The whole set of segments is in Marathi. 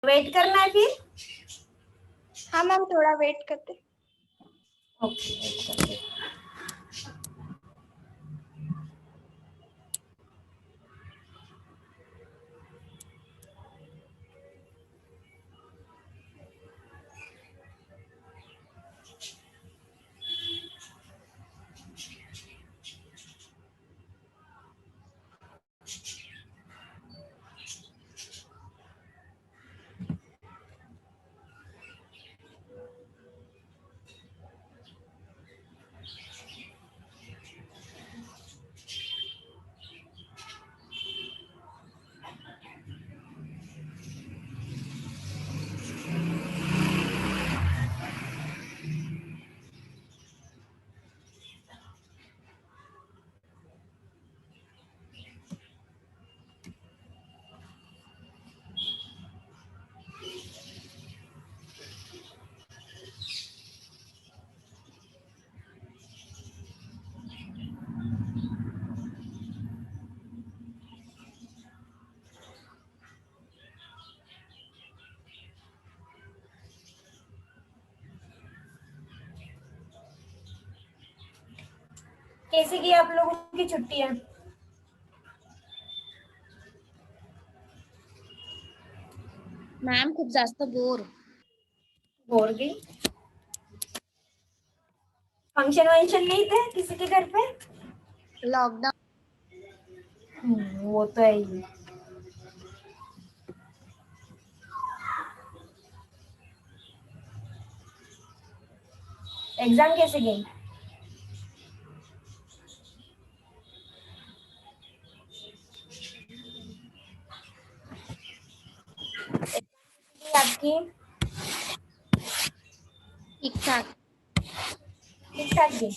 वेट करना है फिर। हाँ मैम, थोड़ा वेट करते। ओके, वेट करते। कैसे की आप लोगों की छुट्टियां? मॅम खूप जास्त बोर गई। फंक्शन वंक्शन नहीं थे किसी के घर पे? लॉकडाउन। वो तो है ही। एग्जाम कैसे गई? आपकी ठीक ठाक। ठीक ठाक गई।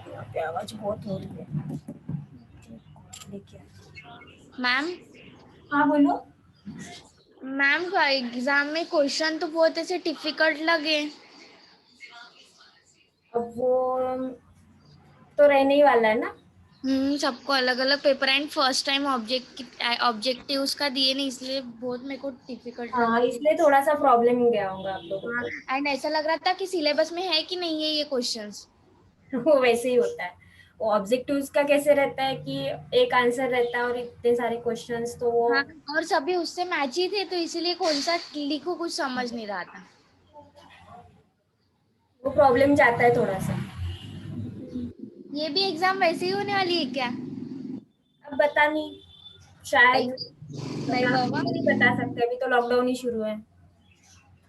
यहाँ पे आवाज बहुत हो रही है। देखिए। मैम हाँ बोलो। मैम का एग्जाम में क्वेश्चन तो बहुत ऐसे डिफिकल्ट लगे। अब वो तो रहने ही वाला है ना। सबको अलग अलग paper end first time objective का दिए नहीं, इसलिए बहुत मेरे को डिफिकल्ट हाँ, लगा। इसलिए थोड़ा सा प्रॉब्लम हो गया होगा आप लोगों हाँ, को। एंड ऐसा लग रहा था कि सिलेबस में है कि नहीं है ये क्वेश्चंस। वो वैसे ही होता है। वो ऑब्जेक्टिव्स का कैसे रहता है कि एक आंसर रहता है और इतने सारे क्वेश्चंस, तो वो हाँ, और सभी उससे मैच ही थे, तो इसीलिए कौन सा लिखो कुछ समझ नहीं रहा था। प्रॉब्लम जाता है थोड़ा सा। ये भी एग्जाम वैसे ही होने वाली है क्या? अब बता नहीं, शायद। नहीं बता बाबा। नहीं बता सकते, अभी तो लॉकडाउन ही शुरू है।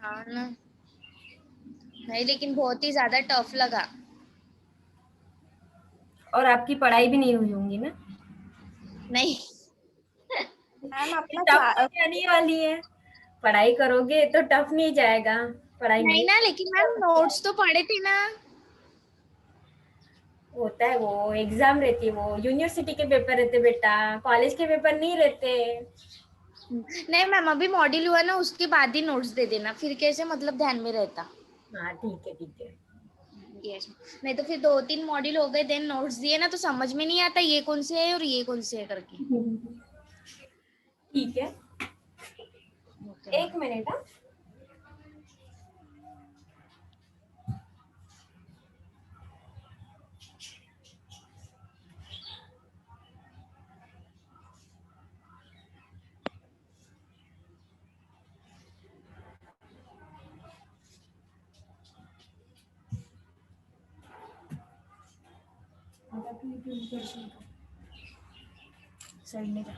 हाँ ना। नहीं, लेकिन बहुत ही ज्यादा टफ लगा। और आपकी पढ़ाई भी नहीं हुई होंगी ना? नहीं मैम अपना टफ तो जाने वाली है। पढ़ाई करोगे तो टफ नहीं जाएगा। पढ़ाई नहीं नहीं ना, लेकिन मैम नोट्स तो पढ़े थे ना। होता है, वो एग्जाम रहती है, वो यूनिवर्सिटी के पेपर रहते बेटा, कॉलेज के पेपर नहीं रहते। नहीं मैम, अभी मॉड्यूल हुआ ना, उसके बाद ही नोट्स दे देना, फिर कैसे मतलब ध्यान में रहता। हाँ ठीक है ठीक है। यस। नहीं तो फिर 2-3 मॉड्यूल हो गए, देन नोट्स दिए ना, तो समझ में नहीं आता ये कौन से है और ये कौन से है करके। ठीक है। ओके एक मैम। मिनट। हाँ, साइड में जा।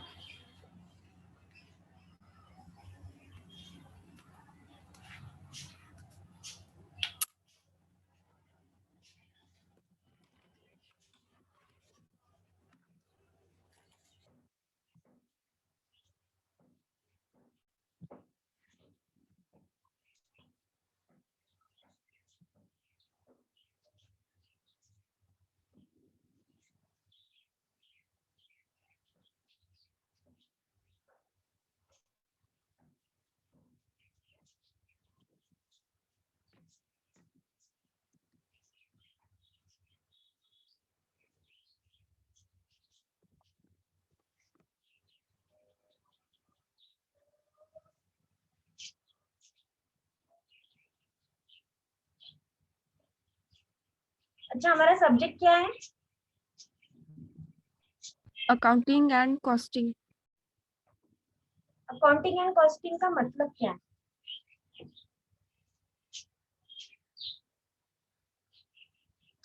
अच्छा, हमारा सब्जेक्ट क्या है? Accounting end costing. Accounting end costing का मतलब क्या है?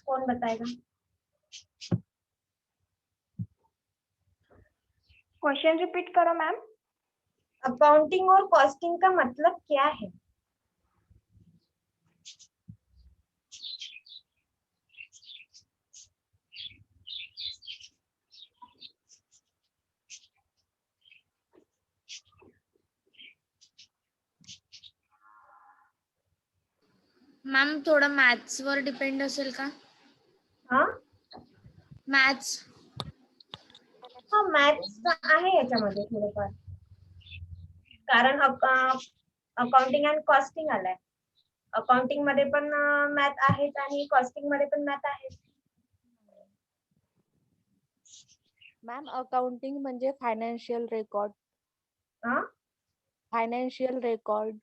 कौन बताएगा? क्वेश्चन रिपीट करो मैम। अकाउंटिंग और कॉस्टिंग का मतलब क्या है? मॅम थोडं मॅथ्स वर डिपेंड असेल का? हाँ मॅथ्स. हाँ, मॅथ्स आहे याच्यामध्ये थोडंफार, कारण अकाउंटिंग अँड कॉस्टिंग आलाय. अकाउंटिंग मध्ये पण मॅथ आहेत आणि कॉस्टिंग मध्ये पण मॅथ आहेत. मॅम अकाउंटिंग म्हणजे फायनान्शियल रेकॉर्ड. हाँ, फायनान्शियल रेकॉर्ड.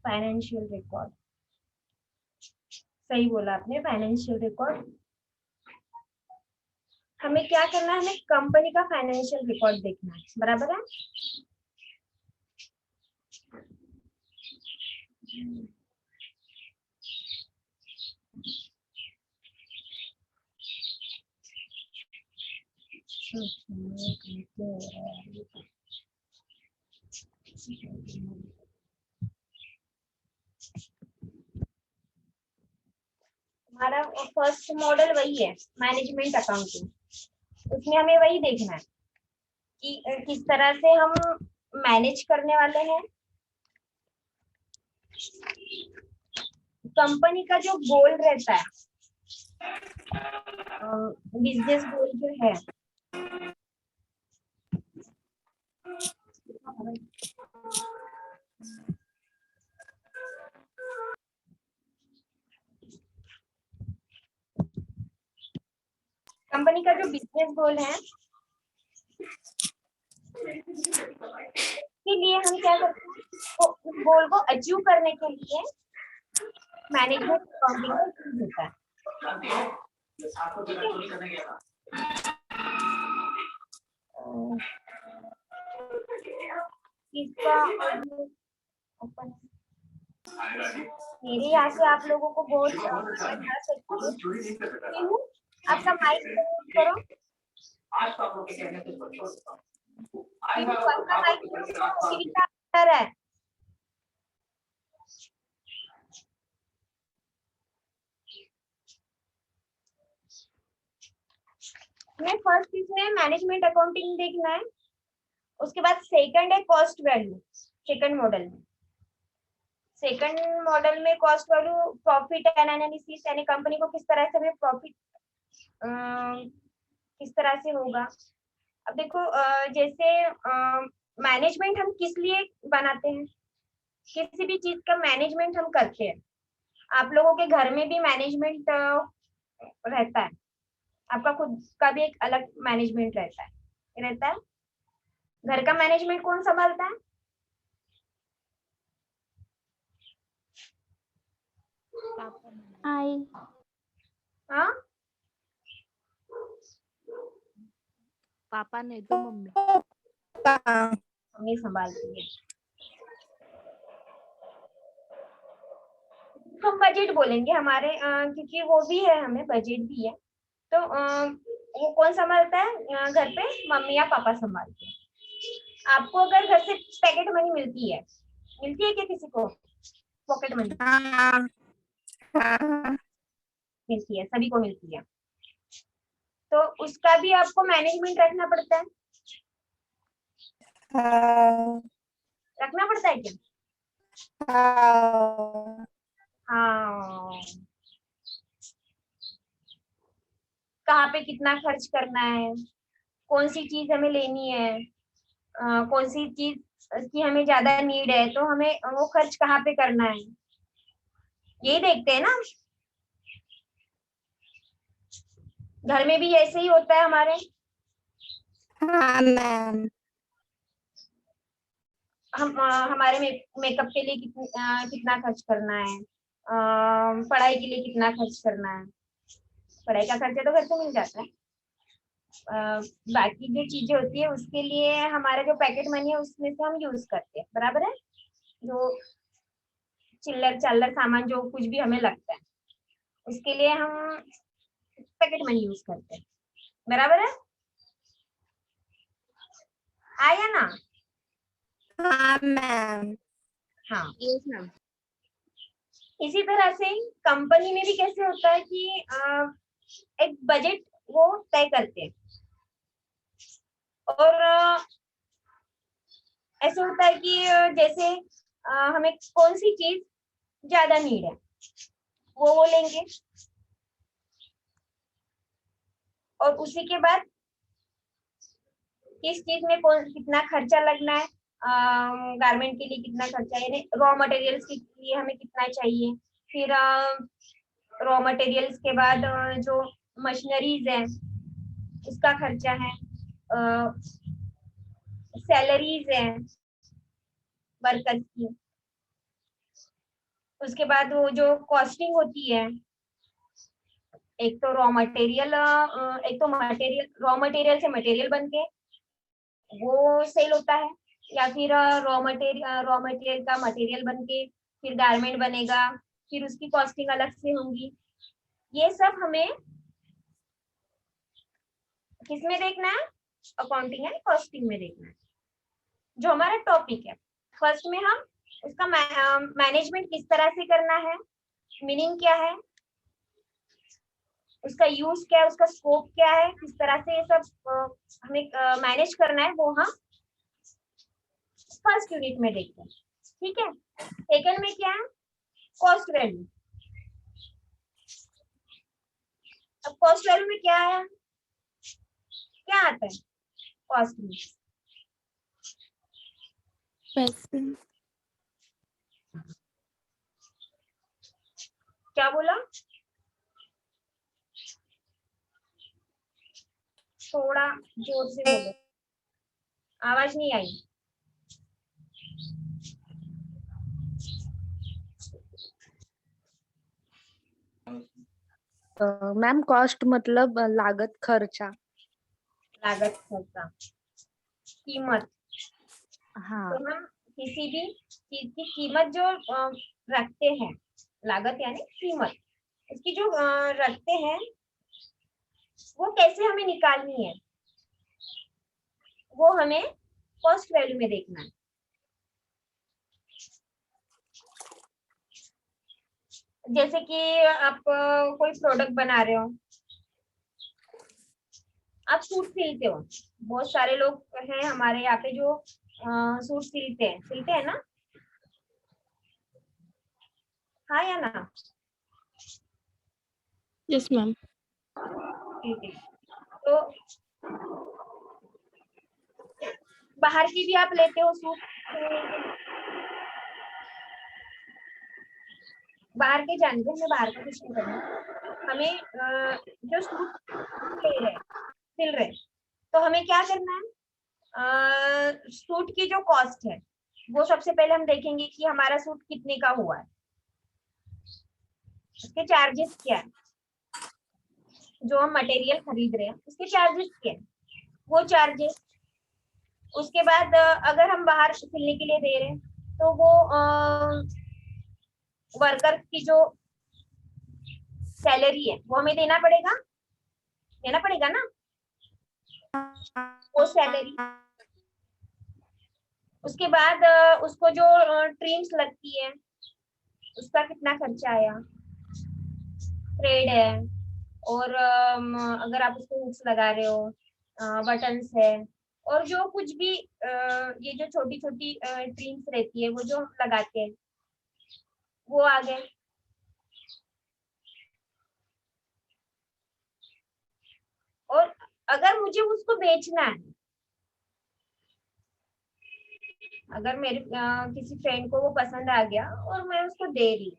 फाइनेंशियल रिकॉर्ड, सही बोला आपने, फाइनेंशियल रिकॉर्ड. हमें क्या करना है? हमें कंपनी का फाइनेंशियल रिकॉर्ड देखना है, बराबर है? हमारा फर्स्ट मॉडल वही है, मैनेजमेंट अकाउंटिंग. उसमें हमें वही देखना है कि किस तरह से हम मैनेज करने वाले हैं. कंपनी का जो गोल रहता है, बिजनेस गोल जो है, कंपनी का जो बिजनेस गोल है, के लिए हम क्या करते हैं? वो उस गोल को अचीव करने के लिए मैनेजमेंट अकाउंटिंग का यूज होता है. इसका ओपन, मेरे यहाँ से आप लोगों को बहुत आवाज आ सकती है. क्यों? आपका माइक म्यूट करो. क्यों? आपका माइक म्यूट करो, मेरी क्या है? हमें फर्स्ट इसमें मैनेजमेंट अकाउंटिंग देखना है. उसके बाद सेकंड है कॉस्ट वैल्यू. सेकंड मॉडल में, सेकंड मॉडल में कॉस्ट वैल्यू, प्रॉफिट एनालिसिस, यानी कंपनी को किस तरह से हमें प्रॉफिट किस तरह से होगा. अब देखो, जैसे मैनेजमेंट हम किस लिए बनाते हैं? किसी भी चीज का मैनेजमेंट हम करते हैं. आप लोगों के घर में भी मैनेजमेंट रहता है. आपका खुद का भी एक अलग मैनेजमेंट रहता है. घर का मैनेजमेंट कौन संभालता है? आई. हाँ, पापा नहीं तो मम्मी. मम्मी संभालती है. हम बजट बोलेंगे हमारे, क्योंकि वो भी है, हमें बजट भी है. तो वो कौन संभालता है? घर पे मम्मी या पापा संभालते हैं. आपको अगर घर से पैकेट मनी मिलती है क्या किसी को? पॉकेट मनी मिलती है, सभी को मिलती है. तो उसका भी आपको मैनेजमेंट रखना पड़ता है. रखना पड़ता है क्या? हाँ. कहाँ पे कितना खर्च करना है, कौन सी चीज हमें लेनी है, कौन सी चीज की हमें ज्यादा नीड है, तो हमें वो खर्च कहाँ पे करना है, यही देखते हैं ना. घर में भी ऐसे ही होता है हमारे. हाँ मैम. हम हमारे मेकअप के लिए कितना खर्च करना है, पढ़ाई के लिए कितना खर्च करना है. पढ़ाई का खर्चा तो घर से मिल जाता है। बाकी जो चीजें होती है उसके लिए हमारा जो पैकेट मनी है उसमें से हम यूज करते हैं, बराबर है। जो चिल्लर चालर सामान जो कुछ भी हमें लगता है उसके लिए हम पैकेट मनी यूज करते हैं, बराबर है। आया ना? हाँ मैम। हाँ। Yes ma'am. इसी तरह से कंपनी में भी कैसे होता है कि एक बजट वो तय करते हैं और ऐसे होता है कि जैसे हमें कौन सी चीज ज्यादा नीड है वो लेंगे और उसी के बाद किस चीज में कौन कितना खर्चा लगना है, गारमेंट के लिए कितना खर्चा है, यानी रॉ मटेरियल्स के लिए हमें कितना चाहिए, फिर रॉ मटेरियल्स के बाद जो मशीनरीज है उसका खर्चा है, सैलरीज है वर्कर्स की, उसके बाद वो जो कॉस्टिंग होती है, एक तो रॉ मटेरियल रॉ मटेरियल से मटेरियल बन के वो सेल होता है, या फिर रॉ मटेरियल का मटेरियल बन के फिर गारमेंट बनेगा, फिर उसकी कॉस्टिंग अलग से होंगी। ये सब हमें किसमें देखना है? अकाउंटिंग एंड कॉस्टिंग में देखना है, जो हमारा टॉपिक है। फर्स्ट में हम उसका मैनेजमेंट किस तरह से करना है, मीनिंग क्या है, उसका यूज क्या है, उसका स्कोप क्या है, किस तरह से ये सब हमें मैनेज करना है, वो हम फर्स्ट यूनिट में देखते हैं, ठीक है। सेकंड में क्या है? Cost value. अब कॉस्ट वैल्यू में क्या है, क्या आता है कॉस्ट में? पैसे। क्या बोला? थोड़ा जोर से बोलो, आवाज नहीं आई। मैम कॉस्ट मतलब लागत खर्चा। लागत खर्चा, कीमत। हाँ। तो हम किसी भी चीज की कीमत जो रखते हैं, लागत यानी कीमत, उसकी जो रखते हैं वो कैसे हमें निकालनी है, वो हमें कॉस्ट वैल्यू में देखना है। जैसे कि आप कोई प्रोडक्ट बना रहे हो, आप सूट सिलते हो, बहुत सारे लोग हैं हमारे यहाँ पे जो सूट सिलते हैं ना, हाँ या ना? Yes, ma'am. ठीक है। तो बाहर की भी आप लेते हो सूट, बाहर के जानते हैं, हमें बाहर का कुछ नहीं करना, हमें जो सूट सिल रहे तो हमें क्या करना है, सूट की जो कॉस्ट है वो सबसे पहले हम देखेंगे कि हमारा सूट कितने का हुआ है, उसके चार्जेस क्या है, जो हम मटेरियल खरीद रहे हैं उसके चार्जेस क्या है, वो चार्जेस। उसके बाद अगर हम बाहर सिलने के लिए दे रहे हैं तो वो वर्कर की जो सैलरी है वो हमें देना पड़ेगा ना, वो सैलरी। उसके बाद उसको जो ट्रिम्स लगती है उसका कितना खर्चा आया, थ्रेड है, और अगर आप उसको हुक्स लगा रहे हो, बटन्स है, और जो कुछ भी ये जो छोटी छोटी ट्रिम्स रहती है वो जो हम लगाते हैं वो आ गए। और अगर मुझे उसको बेचना है, अगर मेरे किसी फ्रेंड को वो पसंद आ गया और मैं उसको दे रही,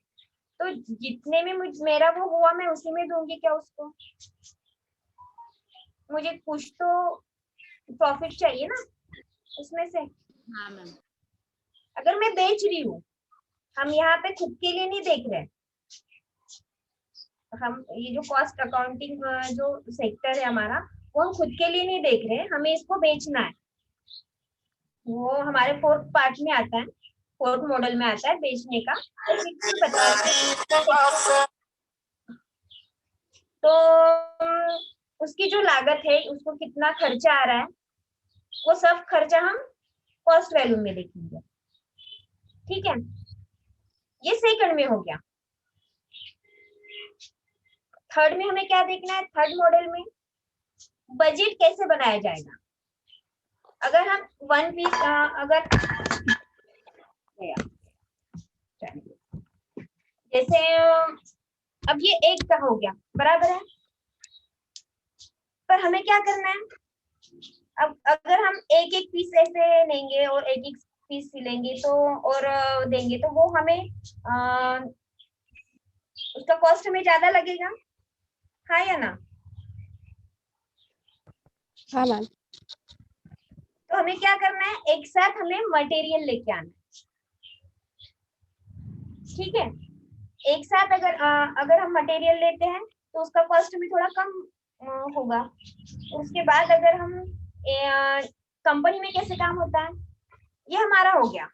तो जितने में मेरा वो हुआ मैं उसी में दूंगी क्या उसको? मुझे कुछ तो प्रॉफिट चाहिए ना उसमें से। हाँ मैम। अगर मैं बेच रही हूँ, हम यहाँ पे खुद के लिए नहीं देख रहे, हम ये जो कॉस्ट अकाउंटिंग जो सेक्टर है हमारा, वो हम खुद के लिए नहीं देख रहे हैं, हमें इसको बेचना है। वो हमारे फोर्थ पार्ट में आता है, फोर्थ मॉडल में आता है बेचने का। तो फिर बताते हैं तो उसकी जो लागत है, उसको कितना खर्चा आ रहा है, वो सब खर्चा हम कॉस्ट वैल्यू में देखेंगे। ठीक है, ये सेकंड में हो गया। थर्ड में हमें क्या देखना है? थर्ड मॉडल में बजट कैसे बनाया जाएगा। अगर हम वन पीस अगर जैसे अब ये एक का हो गया, बराबर है, पर हमें क्या करना है? अब अगर हम एक एक पीस ऐसे लेंगे और एक एक पीस सिलेंगे तो और देंगे तो वो हमें उसका कॉस्ट हमें ज्यादा लगेगा, हाँ या ना? हाँ मैम। तो हमें क्या करना है? एक साथ हमें मटेरियल लेके आना है। ठीक है, एक साथ अगर हम मटेरियल लेते हैं तो उसका कॉस्ट हमें थोड़ा कम होगा। उसके बाद अगर हम कंपनी में कैसे काम होता है, ये हमारा हो गया।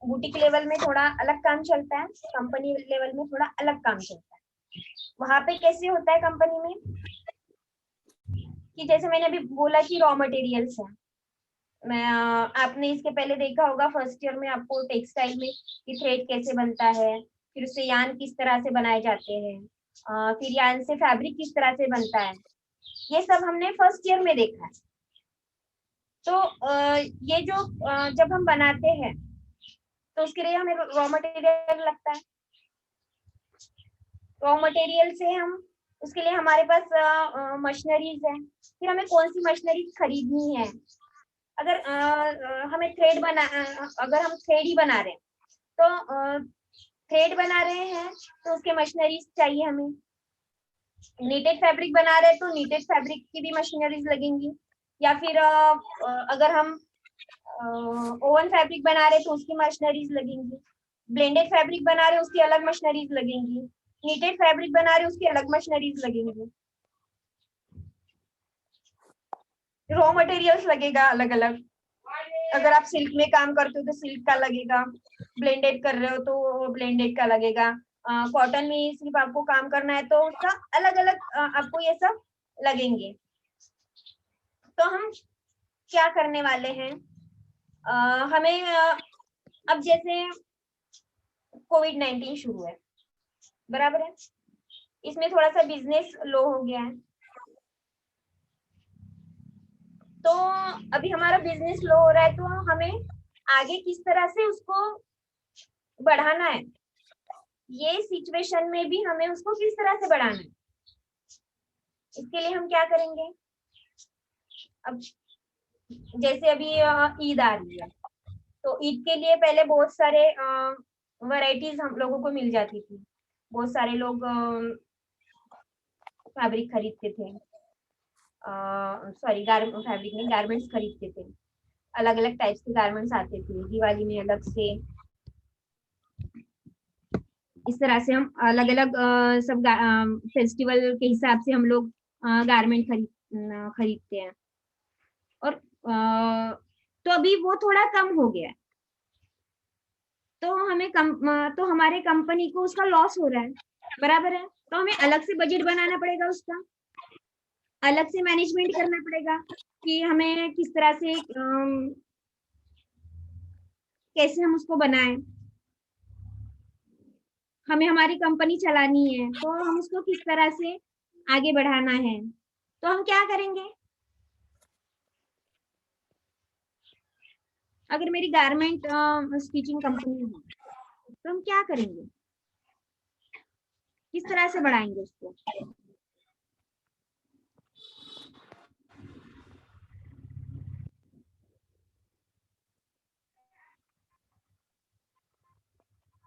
बुटीक लेवल में थोड़ा अलग काम चलता है, कंपनी लेवल में थोड़ा अलग काम चलता है। वहां पे कैसे होता है कंपनी में कि जैसे मैंने अभी बोला कि रॉ मटेरियल्स है, मैं आपने इसके पहले देखा होगा फर्स्ट ईयर में आपको टेक्सटाइल में कि थ्रेड कैसे बनता है, फिर उससे यान किस तरह से बनाए जाते हैं, फिर यान से फैब्रिक किस तरह से बनता है, ये सब हमने फर्स्ट ईयर में देखा है। तो ये जो जब हम बनाते हैं तो उसके लिए हमें रॉ मटेरियल लगता है। रॉ मटेरियल से हम उसके लिए हमारे पास मशीनरीज है, फिर हमें कौन सी मशीनरी खरीदनी है। अगर हमें अगर हम थ्रेड ही बना रहे हैं तो थ्रेड बना रहे हैं तो उसके मशीनरीज चाहिए हमें। नीटेड फैब्रिक बना रहे हैं तो नीटेड फैब्रिक की भी मशीनरीज लगेंगी, या फिर अगर हम ओवन फैब्रिक बना रहे हैं तो उसकी मशीनरीज लगेंगी। ब्लेंडेड फैब्रिक बना रहे हैं उसकी अलग मशीनरीज लगेंगी। नीटेड फैब्रिक बना रहे हैं उसकी अलग मशीनरीज लगेंगी। रॉ मटेरियल्स लगेगा अलग अलग। अगर आप सिल्क में काम करते हो तो सिल्क का लगेगा, ब्लेंडेड कर रहे हो तो ब्लेंडेड का लगेगा, कॉटन में सिर्फ आपको काम करना है तो उसका अलग अलग आपको ये सब लगेंगे। तो हम क्या करने वाले हैं, हमें अब जैसे कोविड-19 शुरू है, बराबर है, इसमें थोड़ा सा बिजनेस लो हो गया है। तो अभी हमारा बिजनेस लो हो रहा है तो हमें आगे किस तरह से उसको बढ़ाना है, ये सिचुएशन में भी हमें उसको किस तरह से बढ़ाना है, इसके लिए हम क्या करेंगे? अब जैसे अभी ईद आ रही है तो ईद के लिए पहले बहुत सारे वैरायटीज हम लोगों को मिल जाती थी। बहुत सारे लोग फैब्रिक खरीदते थे, सॉरी फैब्रिक नहीं, गारमेंट्स खरीदते थे। अलग अलग टाइप्स के गारमेंट्स आते थे, दिवाली में अलग से, इस तरह से हम अलग अलग सब फेस्टिवल के हिसाब से हम लोग गारमेंट खरीदते हैं। और तो अभी वो थोड़ा कम हो गया है, तो तो हमारे कंपनी को उसका लॉस हो रहा है, बराबर है, तो हमें अलग से बजट बनाना पड़ेगा, उसका अलग से मैनेजमेंट करना पड़ेगा कि हमें किस तरह से कैसे हम उसको बनाएं। हमें हमारी कंपनी चलानी है तो हम उसको किस तरह से आगे बढ़ाना है, तो हम क्या करेंगे? अगर मेरी गारमेंट स्टिचिंग कंपनी है तो हम क्या करेंगे, किस तरह से बढ़ाएंगे उसको?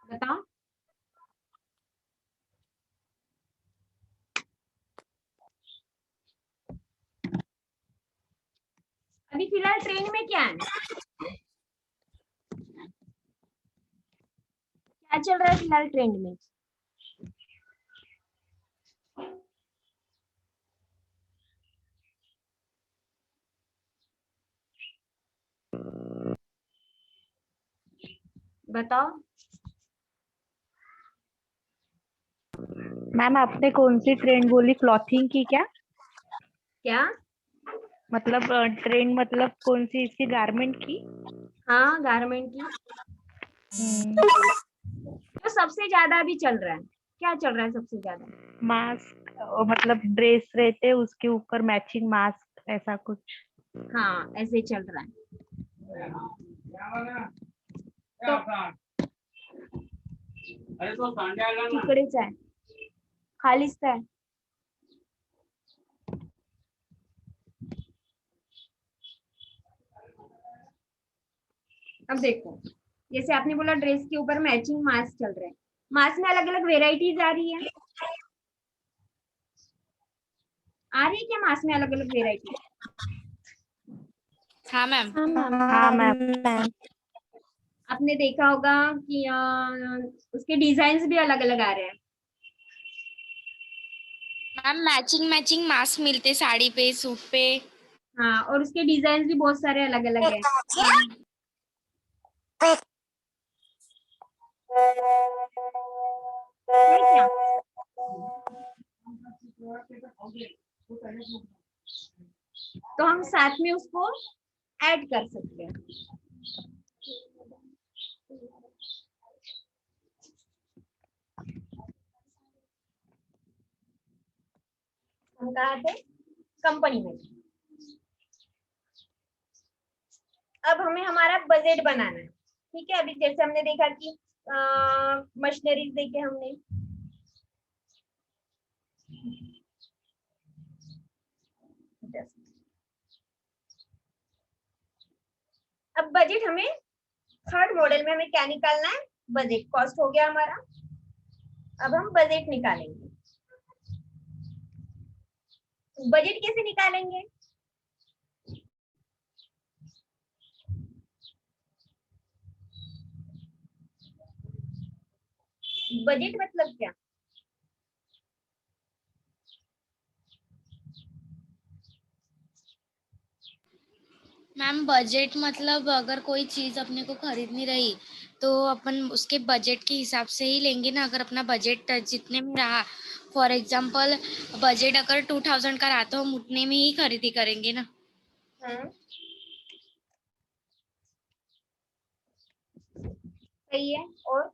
बताओ। अभी फिलहाल ट्रेंड में क्या है, क्या चल रहा है फिलहाल ट्रेंड में? बताओ। मैम आपने कौन सी ट्रेंड बोली, क्लॉथिंग की क्या? क्या? मतलब ट्रेंड मतलब कौन सी, इसकी गारमेंट की? हाँ, गारमेंट की। तो सबसे ज्यादा अभी चल रहा है, क्या चल रहा है सबसे ज्यादा? मास्क, मतलब ड्रेस रहते उसके ऊपर मैचिंग मास्क, ऐसा कुछ। हाँ, ऐसे चल रहा है। तो तिकडेच आहे, खालीच आहे. अब देखो, जैसे आपने बोला ड्रेस के ऊपर मैचिंग मास्क चल रहे हैं, मास्क में अलग अलग वेराइटीज आ रही है, आ रही है क्या मास्क में अलग अलग वेराइटी? हाँ मैम। हाँ मैम। हाँ मैम। मैम। आपने देखा होगा कि उसके डिजाइन भी अलग अलग आ रहे हैं। मैम मैचिंग मैचिंग मास्क मिलते साड़ी पे, सूट पे। हाँ, और उसके डिजाइन भी बहुत सारे अलग अलग है। है क्या? तो हम साथ में उसको ऐड कर सकते हैं। हम कहा थे कंपनी में। अब हमें हमारा बजट बनाना है, ठीक है। अभी जैसे हमने देखा कि मशीनरीज देखे हमने, अब बजट हमें थर्ड मॉडल में हमें क्या निकालना है? बजट। कॉस्ट हो गया हमारा, अब हम बजट निकालेंगे। बजट कैसे निकालेंगे? बजट मतलब क्या? मैम बजट मतलब अगर कोई चीज अपने को खरीदनी रही तो अपन उसके बजट के हिसाब से ही लेंगे ना। अगर अपना बजट जितने में रहा, फॉर एग्जांपल बजट अगर 2000 का रहा तो हम उतने में ही खरीदी करेंगे ना। सही है। और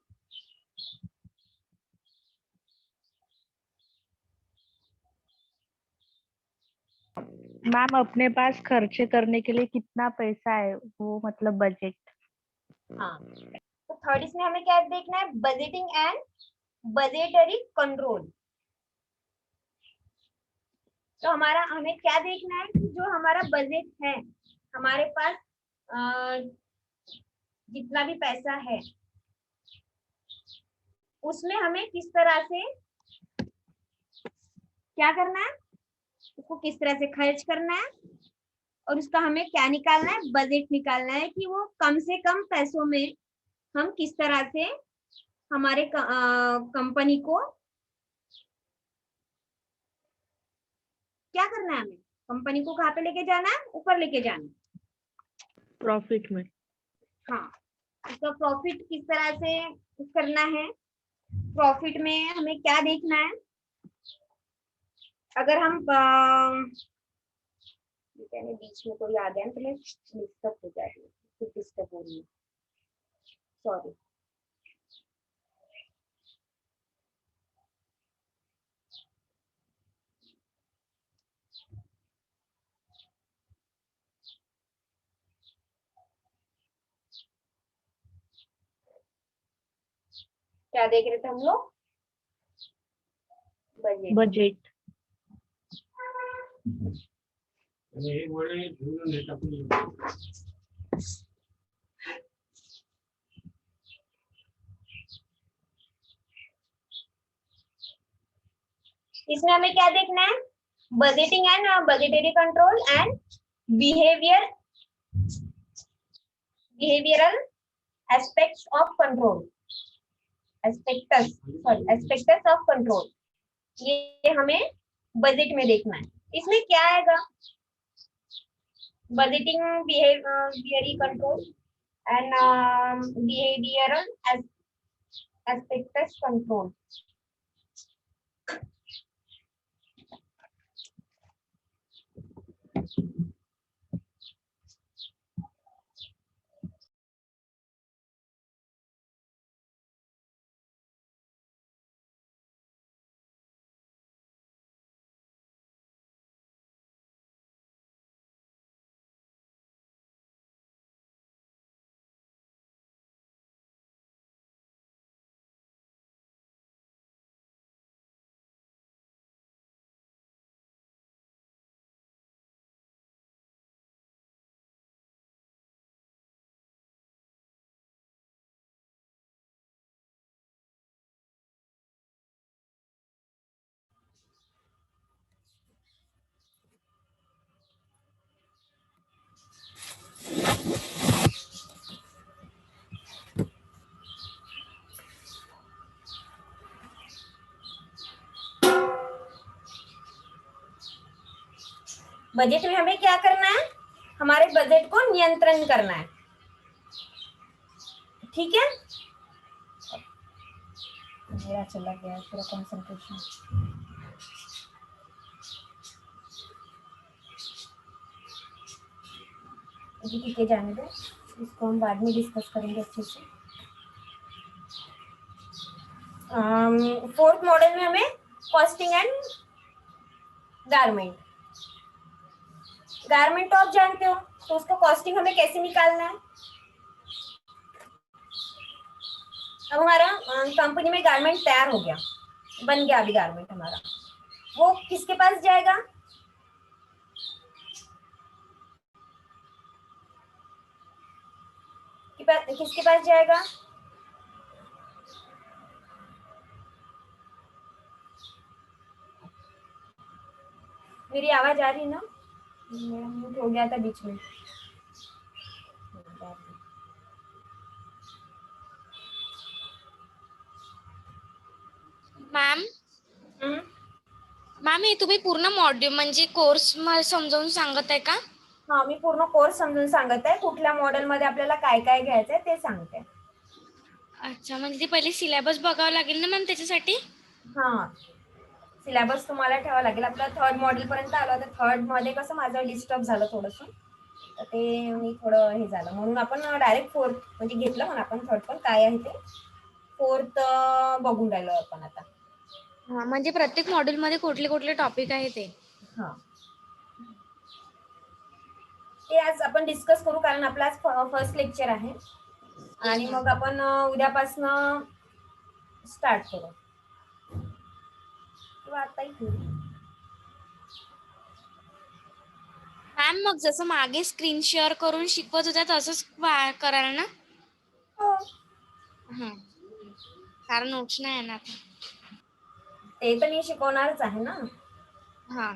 मैम अपने पास खर्चे करने के लिए कितना पैसा है, वो मतलब बजट। हाँ, तो थर्ड इसमें हमें क्या देखना है? Budgeting end budgetary control. तो हमारा हमें क्या देखना है कि जो हमारा बजट है, हमारे पास जितना भी पैसा है उसमें हमें किस तरह से क्या करना है, उसको किस तरह से खर्च करना है, और उसका हमें क्या निकालना है? बजट निकालना है कि वो कम से कम पैसों में हम किस तरह से हमारे कंपनी को क्या करना है, हमें कंपनी को कहाँ पे लेके जाना है? ऊपर लेके जाना है, प्रॉफिट में। हाँ, उसका प्रॉफिट किस तरह से करना है। प्रॉफिट में हमें क्या देखना है? अगर हम बीच में कोई आ गया तो मैं डिस्टर्ब हो जा रही हूँ, डिस्टर्ब हो रही है, सॉरी। क्या देख रहे थे हम लोग? बजट। बजट। इसमें हमें क्या देखना है? Budgeting end budgetary control end behavioural aspects of control, aspects of control, ये हमें बजट में देखना है। इसमें क्या आएगा? Budgeting, behavioural control, and behavioral aspects control. Budget में हमें क्या करना है, हमारे बजट को नियंत्रण करना है, ठीक है। मेरा चला गया पूरा कंसंट्रेशन। ठीक है, जाने दो, इसको हम बाद में डिस्कस करेंगे अच्छे से। फोर्थ मॉडल में हमें कॉस्टिंग एंड गारमेंट तो आप जानते हो, तो उसका कॉस्टिंग हमें कैसे निकालना है। अब हमारा कंपनी में गारमेंट तैयार हो गया, बन गया अभी गारमेंट हमारा, वो किसके पास जाएगा, किसके पास जाएगा, मेरी आवाज आ रही ना, मेरा म्यूट हो गया था बीच में। मॅम मॅम हे तुम्ही पूर्ण मॉड्यूल म्हणजे कोर्स समजावून सांगत आहे का? हा, मी पूर्ण कोर्स समजून सांगत आहे, कुठल्या मॉडेल मध्ये आपल्याला काय काय घ्यायचंय ते सांगते। अच्छा, म्हणजे ते पहिले सिलेबस बघावं लागेल ना मॅम त्याच्यासाठी? हा, सिलेबस तुम्हाला ठेवावा लागेल। आपलं थर्ड मॉडेल पर्यंत आलो, तर थर्ड मध्ये कसं माझं डिस्टर्ब झालं थोडंसं, तर ते मी थोडं हे झालं, म्हणून आपण डायरेक्ट फोर्थ म्हणजे घेतलं म्हणून आपण थर्ड पण काय आहे ते फोर्थ बघून राहिलो आपण आता। हा, म्हणजे प्रत्येक मॉड्यूल मध्ये कुठले कुठले टॉपिक आहे ते? हा, ते आज आपण डिस्कस करू, कारण आपला आज फर्स्ट लेक्चर आहे आणि मग आपण उद्यापासनं स्टार्ट करू किंवा आताही करू। मॅम मग जसं मागे स्क्रीन शेअर करून शिकवत होत्या तसंच कराल ना? हो, हा, कारण नोट्स नाही येणार। ते तर मी शिकवणारच आहे ना। हा,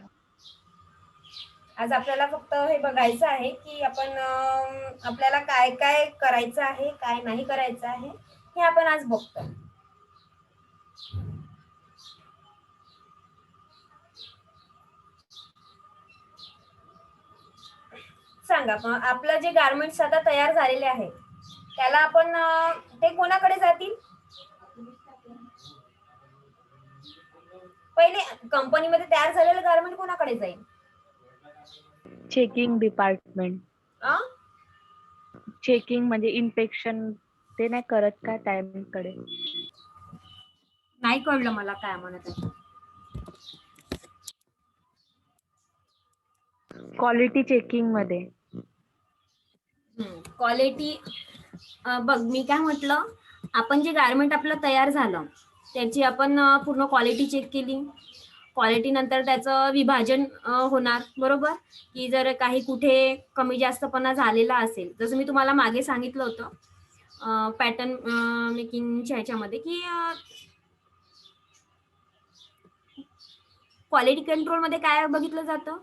आज आपल्याला फक्त हे बघायचं आहे की आपण आपल्याला काय काय करायचं आहे, काय नाही करायचं आहे, हे आपण आज बघतोय। सांगा, आपलं जे गारमेंट्स आता तयार झालेले आहेत त्याला आपण ते कोणाकडे जातील, पहिले कंपनीमध्ये तयार झालेलं गारमेंट कोणाकडे जाईल, चेकिंग डिपार्टमेंट, चेकिंग म्हणजे इन्स्पेक्शन ते नाही करत का टाइमकडे? नाही कळलं मला काय म्हणत आहे। क्वालिटी चेकिंग मध्ये क्वालिटी, बघ मी काय म्हटलं, आपण जे गारमेंट आपलं तयार झालं त्याची आपण पूर्ण क्वालिटी चेक केली, क्वालिटी नंतर त्याचं विभाजन होणार, बरोबर, की जर काही कुठे कमी जास्तपणा झालेला असेल, जसं मी तुम्हाला मागे सांगितलं होतं पॅटर्न मेकिंगच्या ह्याच्यामध्ये, की क्वालिटी कंट्रोल मध्ये काय बघितलं जातं,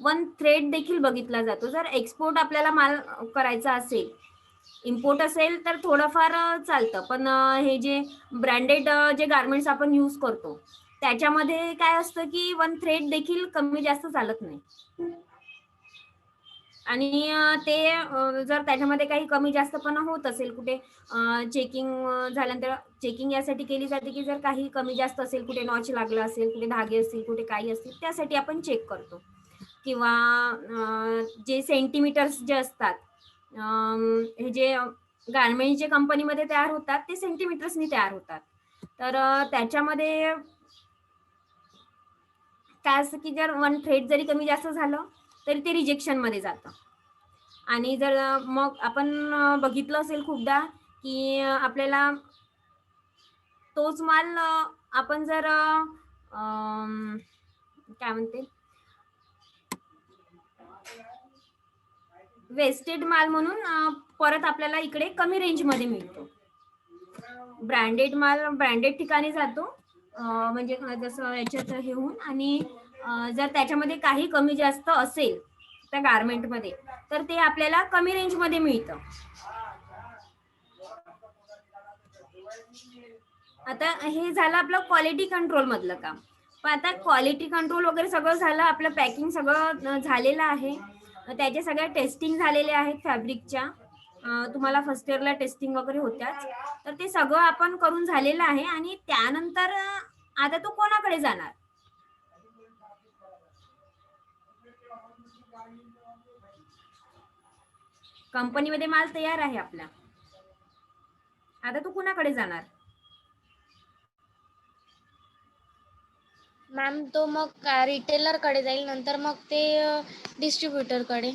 वन थ्रेड देखील बघितला जातो। जर एक्सपोर्ट आपल्याला माल करायचा असेल, इम्पोर्ट असेल तर थोडंफार चालतं, पण हे जे ब्रँडेड जे गारमेंट्स आपण यूज करतो त्याच्यामध्ये काय असतं की वन थ्रेड देखील कमी जास्त चालत नाही। आणि ते जर त्याच्यामध्ये काही कमी जास्तपणा होत असेल कुठे, चेकिंग झाल्यानंतर चेकिंग यासाठी केली जाते की जर काही कमी जास्त असेल, कुठे नॉच लागला असेल, कुठे धागे असतील, कुठे काही असतील, त्यासाठी आपण चेक करतो. किंवा जे सेंटीमीटर्स जे असतात, हे जे गारमेंट जे कंपनीमध्ये तयार होतात ते सेंटीमीटर्सनी तयार होतात. तर त्याच्यामध्ये काय असतं की जर 1 थ्रेड जरी कमी जास्त झालं तरी ते रिजेक्शनमध्ये जातं. आणि जर मग आपण बघितलं असेल खूपदा की आपल्याला तोच माल आपण जर काय म्हणते, वेस्टेड माल म्हणून परत आपल्याला इकडे कमी रेंजमध्ये मिळतो. ब्रँडेड माल ब्रँडेड ठिकाणी जातो, म्हणजे जसं याच्यात हे होऊन, आणि जर त्याच्यामध्ये काही कमी जास्त असेल त्या गारमेंटमध्ये तर ते आपल्याला कमी रेंजमध्ये मिळतं. आता हे झालं आपलं क्वालिटी कंट्रोल मधलं काम. पण आता क्वालिटी कंट्रोल वगैरे सगळं झालं, आपलं पॅकिंग सगळं झालेलं आहे, त्याच्या सगळ्या टेस्टिंग झालेल्या आहेत फॅब्रिकच्या. तुम्हाला फर्स्ट इयरला टेस्टिंग वगैरे होत्याच, तर ते सगळं आपण करून झालेलं आहे. आणि त्यानंतर आता तो कोणाकडे जाणार? कंपनीमध्ये माल तयार आहे आपला, आता तो कुणाकडे जाणार? मॅम तो मग रिटेलर कडे जाईल, नंतर मग ते डिस्ट्रीब्युटर कडे.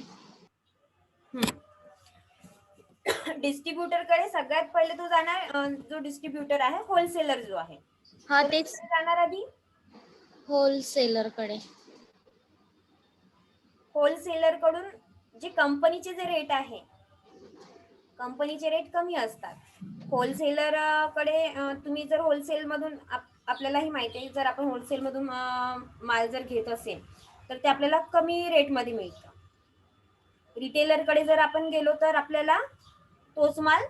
डिस्ट्रीब्युटर कडे सगळ्यात पहिले तो जाणार, जो डिस्ट्रीब्युटर आहे, होलसेलर जो आहे, हा तो तेच, तिकडे जाणार आधी. होलसेलर कडे. होलसेलर कडून जे कंपनीचे जे रेट आहे, कंपनीचे रेट कमी असतात. होलसेलर कडे तुम्ही जर होलसेल मधून आपल्यालाही माहिती आहे, जर आपण होलसेल मधून माल जर घेत असेल तर ते आपल्याला कमी रेटमध्ये मिळतं. रिटेलर कडे जर आपण गेलो तर आपल्याला तोच माल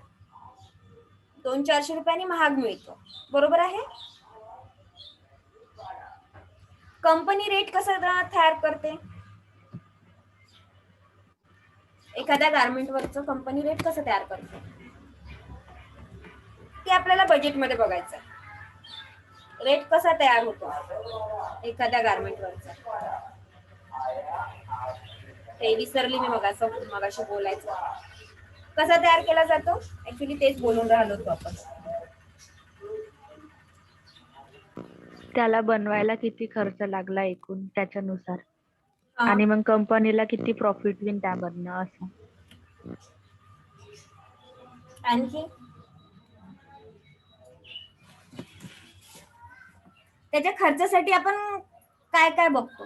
200-400 रुपयांनी महाग मिळतो. बरोबर आहे? कंपनी रेट कसा तयार करते? एखाद्या गारमेंट वरचं कंपनी रेट कसं तयार करते ते आपल्याला बजेटमध्ये बघायचं. रेट कसा तयार होतो एखाद्या गारमेंट वरचा, ते विसरली मी मगाशी बोलायचं. कसा तयार केला जातो? ऍक्च्युली तेच बोलून राहिलो होतो आपण. त्याला बनवायला किती खर्च लागला एकूण त्याच्यानुसार, हा. आणि मग कंपनीला किती प्रॉफिट होईल त्यामधनं असं. आणखी त्याच्या खर्चासाठी आपण काय काय बघतो?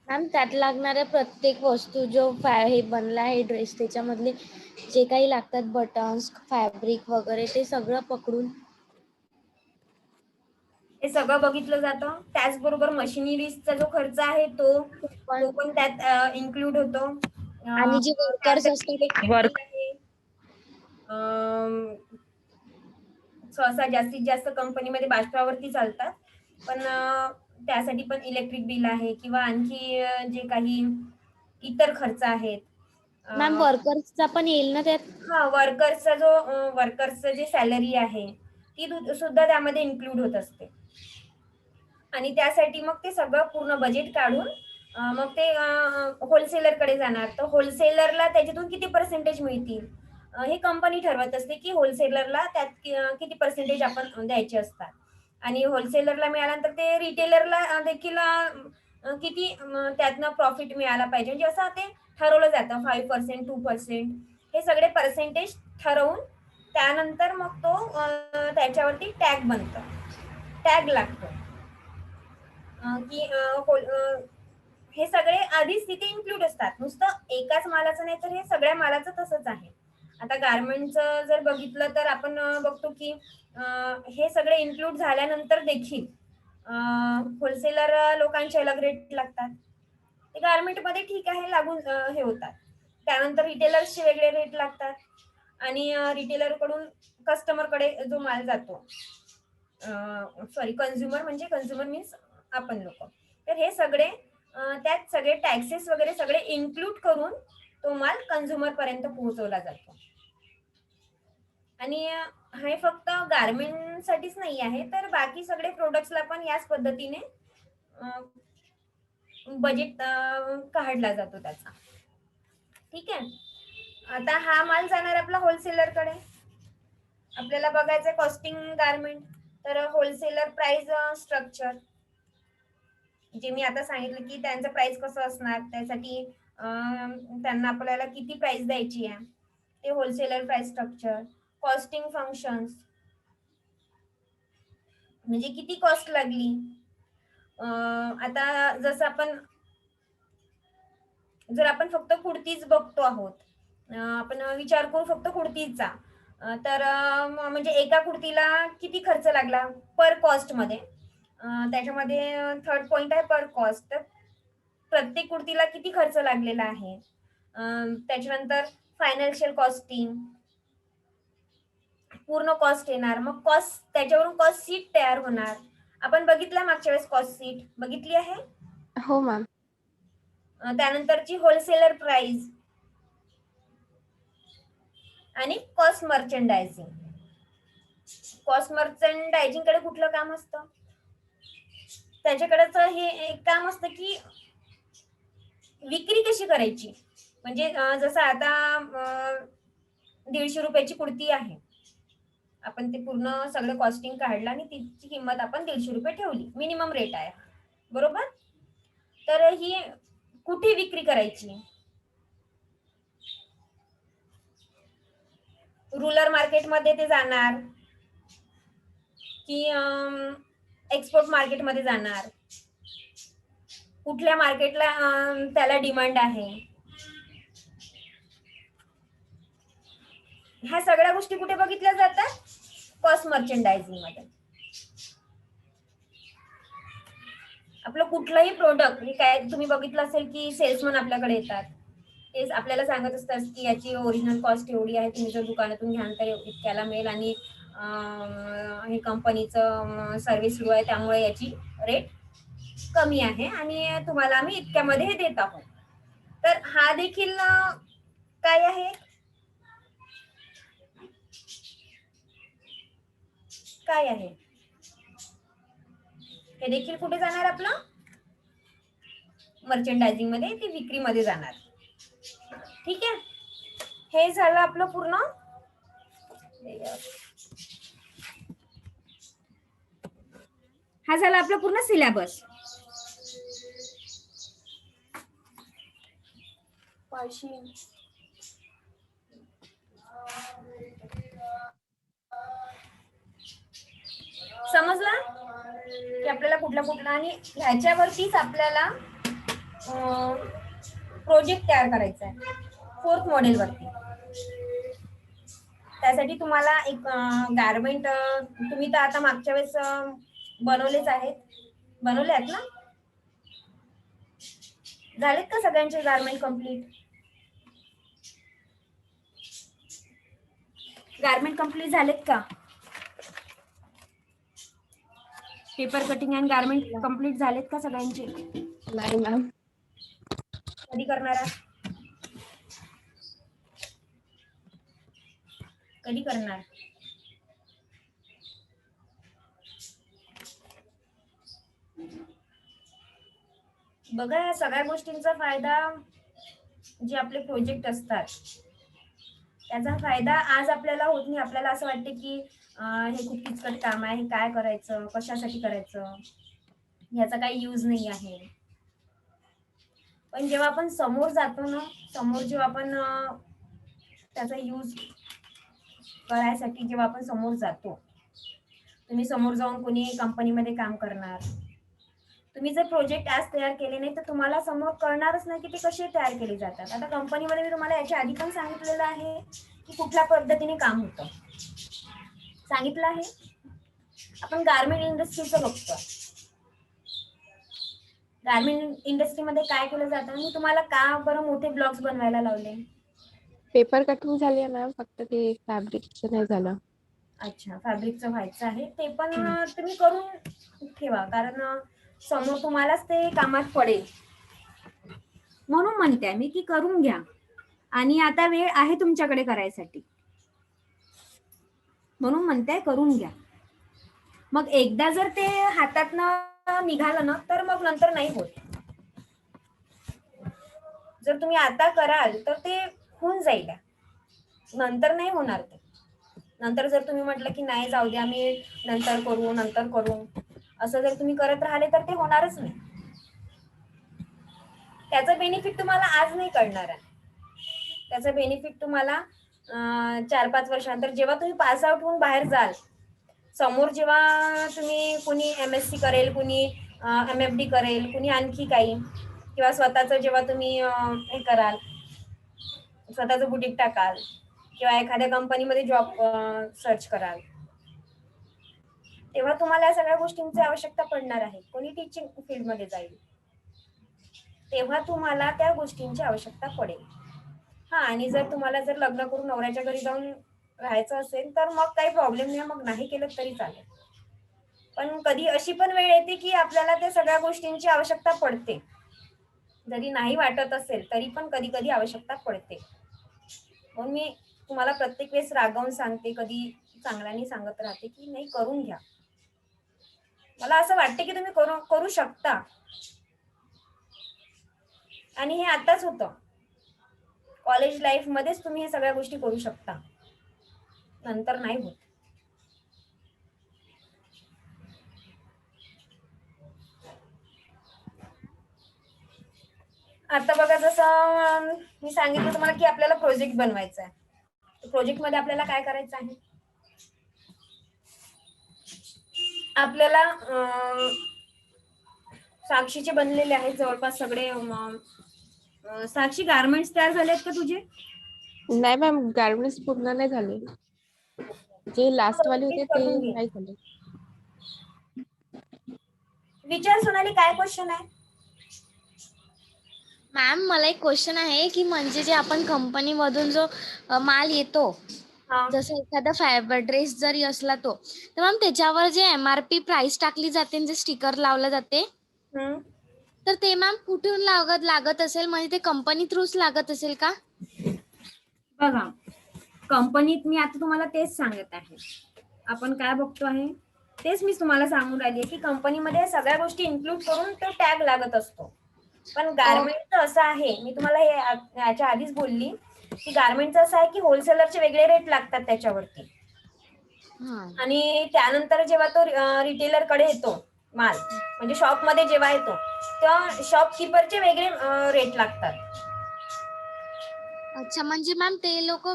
मॅम त्यात लागणाऱ्या प्रत्येक वस्तू, जो हे बनला आहे ड्रेस, त्याच्यामधले जे काही लागतात बटन्स, फॅब्रिक वगैरे, ते सगळं पकडून हे सगळं बघितलं जातं. त्याचबरोबर मशिनरीजचा जो खर्च आहे तो पण त्यात इन्क्लूड होतो. आणि जे वर्कर्स त्यानंतर असतात इलेक्ट्रिक बिल आहे. सहसा जास्तीत जास्त कंपनीमध्ये बाष्पावरती चालतात, पण त्यासाठी पण इलेक्ट्रिक बिल आहे, किंवा आणखी जे काही इतर खर्च आहेत. मॅम वर्कर्सचा पण येईल ना त्यात? हा, वर्कर्सचं जे सॅलरी आहे ती सुद्धा त्यामध्ये इन्क्लूड होत असते. आणि त्यासाठी मग ते सगळं पूर्ण बजेट काढून मग ते होलसेलर कडे जाणार. तर होलसेलरला त्याच्यातून किती पर्सेंटेज मिळतील हे कंपनी ठरवत असते, की होलसेलरला त्यात किती पर्सेंटेज आपण द्यायचे असतात. आणि होलसेलरला मिळाल्यानंतर ते रिटेलरला देखील किती त्यातनं प्रॉफिट मिळाला पाहिजे, म्हणजे असं ते ठरवलं जातं. 5%, 2%, हे सगळे पर्सेंटेज ठरवून त्यानंतर मग तो त्याच्यावरती टॅग बनतो, टॅग लागतो. की हे सगळे आधीच तिथे इन्क्लूड असतात. नुसतं एकाच मालाचं नाही, तर हे सगळ्या मालाचं तसंच आहे. आता गारमेंटचं जर बघितलं तर आपण बघतो की हे सगळे इन्क्लूड झाल्यानंतर देखील होलसेलर लोकांचे अलग रेट लागतात. ते गारमेंटमध्ये ठीक आहे, लागून हे होतात. त्यानंतर रिटेलर्सचे वेगळे रेट लागतात, आणि रिटेलर कडून कस्टमर कडे जो माल जातो सॉरी कंझ्युमर म्हणजे कंझ्युमर मीन्स आपण लोक. तर हे सगळे त्यात सगळे टॅक्सेस वगैरे सगळे इन्क्लूड करून तो माल कंझ्युमर पर्यंत पोहोचवला जातो. आणि हे फक्त गारमेंट साठीच नाही आहे, तर बाकी सगळे प्रोडक्ट्सला पण याच पद्धतीने बजेट काढला जातो त्याचा. ठीक आहे. आता हा माल जाणार आपला होलसेलरकडे. आपल्याला बघायचं कॉस्टिंग गारमेंट. तर होलसेलर प्राइस स्ट्रक्चर जे मी आता सांगितलं की त्यांचं प्राइस कसं असणार, त्यासाठी त्यांना आपल्याला किती प्राइस द्यायची आहे, ते wholesaler price structure. Costing functions म्हणजे किती कॉस्ट लागली. आता जसं जर आपण फक्त कुर्तीच बघतो आहोत, आपण विचार करू फक्त कुर्तीचा, तर म्हणजे एका कुर्तीला किती खर्च लागला पर कॉस्ट मध्ये. त्याच्यामध्ये थर्ड पॉइंट आहे पर कॉस्ट. तर प्रत्येक कुर्तीला किती खर्च लागलेला आहे. त्याच्यानंतर फायनान्शियल कॉस्टिंग, पूर्ण कॉस्ट येणार. मग कॉस्ट त्याच्यावरून कॉस्ट शीट तयार होणार. आपण बघितलं मागच्या वेळेस कॉस्ट शीट बघितली आहे. हो मॅम. त्यानंतरची होलसेलर प्राइस आणि कॉस्ट मर्चंडायझिंग. कॉस्ट मर्चंडायझिंग कडे कुठलं काम असतं, त्याच्याकडेच हे एक काम असतं की विक्री कशी करायची. म्हणजे जसं आता 150 रुपयाची कुर्ती आहे, आपण ते पूर्ण सगळं कॉस्टिंग काढलं आणि तिची किंमत आपण 150 रुपये ठेवली, मिनिमम रेट आहे बरोबर. तर ही कुठे विक्री करायची. रुरल मार्केटमध्ये ते जाणार की एक्सपोर्ट मार्केटमध्ये जाणार, कुठल्या मार्केटला त्याला डिमांड आहे. ह्या सगळ्या गोष्टी कुठे बघितल्या जातात, कॉस्ट मर्चंडायझिंग मध्ये. आपलं कुठलंही प्रोडक्ट हे काय तुम्ही बघितलं असेल की सेल्समन आपल्याकडे येतात, ते आपल्याला सांगत असतात की याची ओरिजिनल कॉस्ट एवढी आहे, तुम्ही जर दुकानातून घ्याल तर इतक्याला मिळेल, आणि हे कंपनीचं सर्व्हिस सुरू आहे त्यामुळे याची रेट कमी आहे आणि तुम्हाला आम्ही इतक्यामध्ये हे देत आहोत. तर हा देखील काय आहे, काय आहे, हे देखील कुठे जाणार आपलं मर्चंडायझिंग मध्ये, ती विक्रीमध्ये जाणार. ठीक आहे. हे झालं आपलं पूर्ण. हा झाला आपला पूर्ण सिलेबस. समजला की आपल्याला कुठला कुठला, आणि ह्याच्यावरतीच आपल्याला प्रोजेक्ट तयार करायचा आहे 4th मॉडेल वरती. त्यासाठी तुम्हाला एक गारमेंट, तुम्ही तर आता मागच्या वेळेस बनवले आहेत ना, झालेत का सगळ्यांचे गारमेंट कम्प्लीट. गारमेंट कम्प्लीट झालेत का, paper cutting and garment complete झालेत का सगळ्यांचे. नाही मॅम. कधी करणार, कधी करणार. बघा या सगळ्या गोष्टींचा फायदा, जे आपले प्रोजेक्ट असतात त्याचा फायदा आज आपल्याला होत नाही. आपल्याला असं वाटते की हे खूप किचकट काम आहे, काय करायचं, कशासाठी करायचं, ह्याचा काही यूज नाही आहे. पण जेव्हा आपण समोर जातो ना, समोर जेव्हा आपण त्याचा यूज करायसाठी जेव्हा आपण समोर जातो, तुम्ही समोर जाऊन कोणी कंपनीमध्ये काम करणार, तुम्ही जर प्रोजेक्ट आज तयार केले नाही तर तुम्हाला समोर कळणारच नाही की ते कसे तयार केले जातात. आता कंपनीमध्ये मी तुम्हाला याच्या आधी पण सांगितलेलं आहे की कुठल्या पद्धतीने काम होतं, सांगितलं आहे. आपण गारमेंट इंडस्ट्रीचं बघतो, गारमेंट इंडस्ट्रीमध्ये काय केलं जातं. मी तुम्हाला का बरं मोठे ब्लॉग्स बनवायला लावले. पेपर कटिंग झाली आहे मॅम, फक्त ते फॅब्रिकचं नाही झालं. अच्छा, फॅब्रिकचं व्हायचं आहे ते पण तुम्ही करून ठेवा, कारण समोर तुम्हालाच ते कामात पडेल. म्हणून म्हणते मी की करून घ्या, आणि आता वेळ आहे तुमच्याकडे करायसाठी, म्हणून म्हणते करून घ्या. मग एकदा जर ते हातातनं निघालं ना तर मग नंतर नाही होत. जर तुम्ही आता कराल तर ते होऊन जाईल, नंतर नाही होणार ते. नंतर जर तुम्ही म्हटलं की नाही जाऊ द्या मी नंतर करू नंतर करू, असं जर तुम्ही करत राहिले तर ते होणारच नाही. त्याचा बेनिफिट तुम्हाला आज नाही कळणार आहे. त्याचा बेनिफिट तुम्हाला 4-5 वर्षानंतर जेव्हा तुम्ही पास आउट होऊन बाहेर जाल, समोर जेव्हा तुम्ही कुणी MSc करेल, कुणी MFD करेल, कुणी आणखी काही, किंवा स्वतःचं जेव्हा तुम्ही हे कराल, स्वतःचं बुटीक टाकाल किंवा एखाद्या कंपनीमध्ये जॉब सर्च कराल, तेव्हा तुम्हाला या सगळ्या गोष्टींची आवश्यकता पडणार आहे. कोणी टीचिंग फील्डमध्ये जाईल तेव्हा तुम्हाला त्या गोष्टींची आवश्यकता पडेल. हा, आणि जर तुम्हाला जर लग्न करून नवऱ्याच्या घरी जाऊन राहायचं असेल तर मग काही प्रॉब्लेम नाही, मग नाही केलं तरी चालेल. पण कधी अशी पण वेळ येते की आपल्याला त्या सगळ्या गोष्टींची आवश्यकता पडते. जरी नाही वाटत असेल तरी पण कधी कधी आवश्यकता पडते. म्हणून मी तुम्हाला प्रत्येक वेळेस रागावून सांगते, कधी चांगल्याने सांगत राहते की नाही करून घ्या. मला असं वाटते की तुम्ही करू शकता, आणि हे आताच होतं. कॉलेज लाईफ मध्येच तुम्ही हे सगळ्या गोष्टी करू शकता, नंतर नाही होत. आता बघा, जसं मी सांगितलं तुम्हाला की आपल्याला प्रोजेक्ट बनवायचा आहे. प्रोजेक्ट मध्ये आपल्याला काय करायचं आहे, आपल्याला साक्षीचे बनलेले आहेत जवळपास सगळे. साक्षी, गारमेंट्स तयार झाले आहेत का तुझे? नाही मॅम, गार्मेंट्स पूर्ण नाही झाले. जे लास्ट वाले प्लीज होते ते करून घे. नाही झाले. विचार सोनाली, काय क्वेश्चन आहे? मॅम मला एक क्वेश्चन आहे की म्हणजे जे आपण कंपनी मधून जो माल येतो, हा, जसं एखादा ड्रेस जरी असला तो, तर मॅम त्याच्यावर जे MRP प्राइस टाकली जाते आणि जे स्टिकर लावलं जाते, तर ते मॅम कुठून लागत असेल, म्हणजे ते कंपनी थ्रूच लागत असेल का? बघा, कंपनीत मी आता तुम्हाला तेच सांगत आहे. आपण काय बघतो आहे तेच मी तुम्हाला सांगून राहिली की कंपनीमध्ये सगळ्या गोष्टी इन्क्लूड करून तो टॅग लागत असतो. पण गारमेंटचं असं आहे, मी तुम्हाला हे याच्या आधीच बोलली की गारमेंटचं असं आहे की होलसेलरचे वेगळे रेट लागतात त्याच्यावरती, आणि त्यानंतर जेव्हा तो रिटेलर कडे येतो माल, म्हणजे शॉप मध्ये जेव्हा येतो तेव्हा शॉपकीपरचे वेगळे रेट लागतात. अच्छा, म्हणजे मॅम ते लोक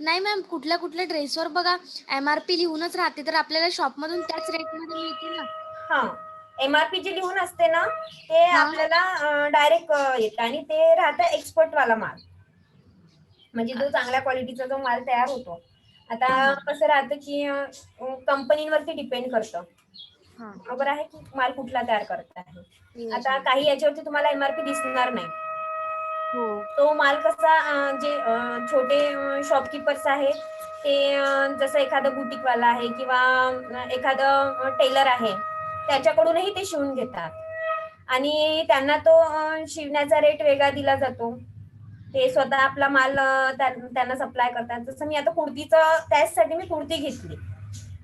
नाही मॅम, कुठल्या ड्रेसवर बघा MRP लिहूनच राहते, तर आपल्याला शॉप मधून त्याच रेट मध्ये मिळते ना? हा, MRP जे लिहून असते ना ते हा. आपल्याला डायरेक्ट येतं, आणि ते राहतं एक्सपर्ट वाला माल, म्हणजे जो चांगल्या क्वालिटीचा जो माल तयार होतो. आता कसं राहतं की कंपनीवरती डिपेंड करतं, बरोबर आहे, की माल कुठला तयार करत आहे. आता काही याच्यावरती तुम्हाला MRP दिसणार नाही. तो माल कसा जे छोटे शॉपकीपर्स आहे ते, जसं एखादं बुटीकवाला आहे किंवा एखादं टेलर आहे त्याच्याकडूनही ते शिवून घेतात, आणि त्यांना तो शिवण्याचा रेट वेगळा दिला जातो. ते स्वतः आपला माल त्यांना सप्लाय करतात. जसं मी आता कुर्तीचं, त्याचसाठी मी कुर्ती घेतली.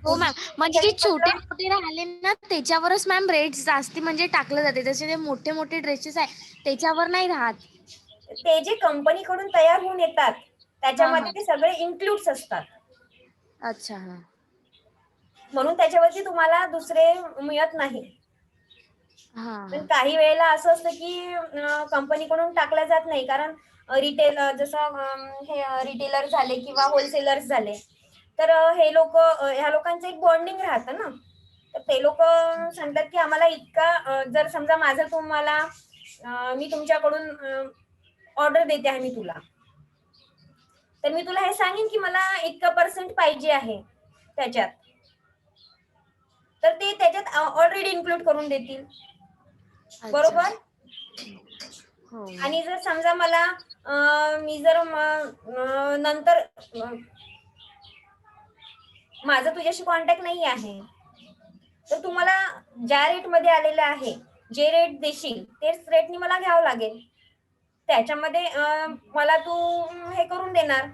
हो मॅम, म्हणजे जे छोटे मोठे राहिले ना त्याच्यावरच मॅम रेट जास्ती म्हणजे टाकलं जाते, जसे ते मोठे मोठे ड्रेसेस आहे त्याच्यावर नाही राहत. ते जे कंपनीकडून तयार होऊन येतात त्याच्यामध्ये ते सगळे इन्क्लूड्स असतात. अच्छा. म्हणून त्याच्यावरती तुम्हाला दुसरे मिळत नाही. पण काही वेळेला असं असतं की कंपनीकडून टाकल्या जात नाही, कारण रिटेल, जसं हे रिटेलर झाले किंवा होलसेलर्स झाले, तर हे लोक, ह्या लोकांचं एक बॉन्डिंग राहतं ना, तर ते लोक सांगतात की आम्हाला इतका, जर समजा माझं तुम्हाला, मी तुमच्याकडून ऑर्डर देते आहे मी तुला, तर मी तुला हे सांगेन की मला इतका % पाहिजे आहे त्याच्यात, तर ते त्याच्यात ऑलरेडी इन्क्लूड करून देतील, बरोबर. आणि जर समजा मला मी जर नंतर माझा तुझ्याशी कॉन्टॅक्ट नाही आहे, तर तुम्हाला ज्या रेट मध्ये आलेलं आहे, जे रेट देशील तेच रेटनी मला घ्यावं लागेल. त्याच्यामध्ये मला तू हे करून देणार.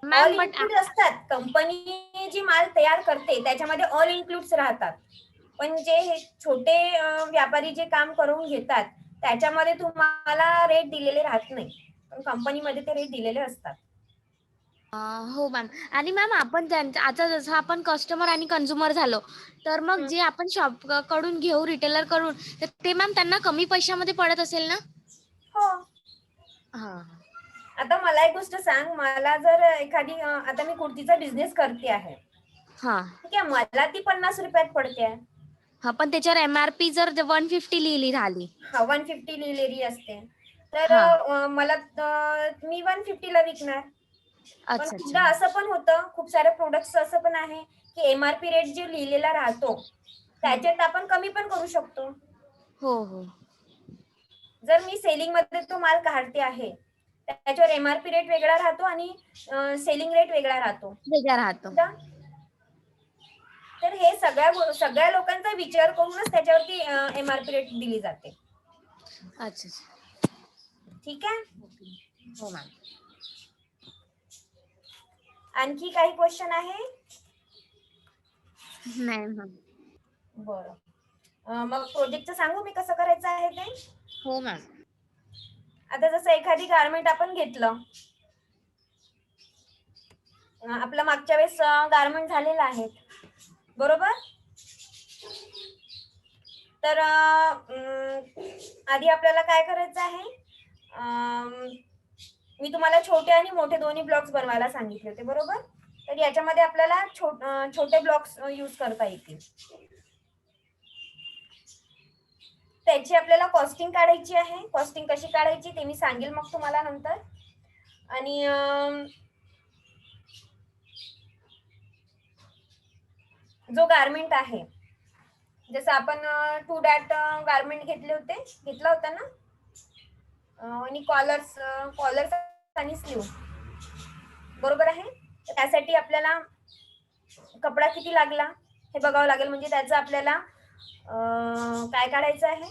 ऑल मॅम बट इन्क्लूड असतात. कंपनी जी माल तयार करते त्याच्यामध्ये ऑल इन्क्लूड्स राहतात. पण जे हे छोटे व्यापारी जे काम करून घेतात त्याच्यामध्ये तुम्हाला रेट दिलेले राहत नाही, पण कंपनीमध्ये ते रेट दिलेले असतात. हो मॅम. आणि मॅम आपण आता जसं आपण कस्टमर आणि कंझ्युमर झालो, तर मग जे आपण शॉप कडून घेऊ रिटेलर कडून, तर ते मॅम त्यांना कमी पैशामध्ये पडत असेल ना? हो. हा. आता मला एक गोष्ट सांग, मला जर एखादी आता मी कुर्तीचा बिझनेस करते आहे, हा. ठीक आहे, मला ती 50 रुपयात पडते आहे. हा, पण त्याच्यावर MRP जर 150 लिहिली राहिली. हा, 150 लिहिलेली असते, तर हा. मला मी 150 ला विकणार. पण अच्छा खूपदा अच्छा. असं पण होतं, खूप साऱ्या प्रोडक्ट्स असं पण आहे की MRP रेट जे लिहिलेला राहतो त्याच्यात आपण कमी पण करू शकतो. हो हो. जर मी सेलिंग मध्ये तो माल काढते आहे, त्याच्यावर MRP रेट वेगळा राहतो आणि सेलिंग रेट वेगळा राहतो. वेगळा राहतो. तर हे सगळ्या लोकांचा विचार करूनच त्याच्यावरती MRP रेट दिली जाते. अच्छा अच्छा. ठीक आहे. हो मॅम. आणखी काही क्वेश्चन आहे? नाही मॅम. बरं. मग प्रोजेक्टचं सांगू मी कसं करायचं आहे ते? हो मॅम. आता जसं एखादी गारमेंट आपण घेतलं, आपलं मागच्या वेळेस गारमेंट झालेलं आहे, बरोबर? तर आधी आपल्याला काय करायचं आहे, मी तुम्हाला छोटे आणि मोठे दोन्ही ब्लॉक्स बनवायला सांगितले होते, बरोबर? तर याच्यामध्ये आपल्याला छोटे ब्लॉक्स यूज करता येतील. त्याची आपल्याला कॉस्टिंग काढायची आहे. कॉस्टिंग कशी काढायची ते मी सांगेल मग तुम्हाला नंतर. आणि जो गारमेंट आहे, जसं आपण 2 डॅट गारमेंट घेतला होता ना, आणि कॉलर्स आणि स्लीव, बरोबर आहे? तर त्यासाठी आपल्याला कपडा किती लागला हे बघावं लागेल. म्हणजे त्याचं आपल्याला काय काढायचं आहे,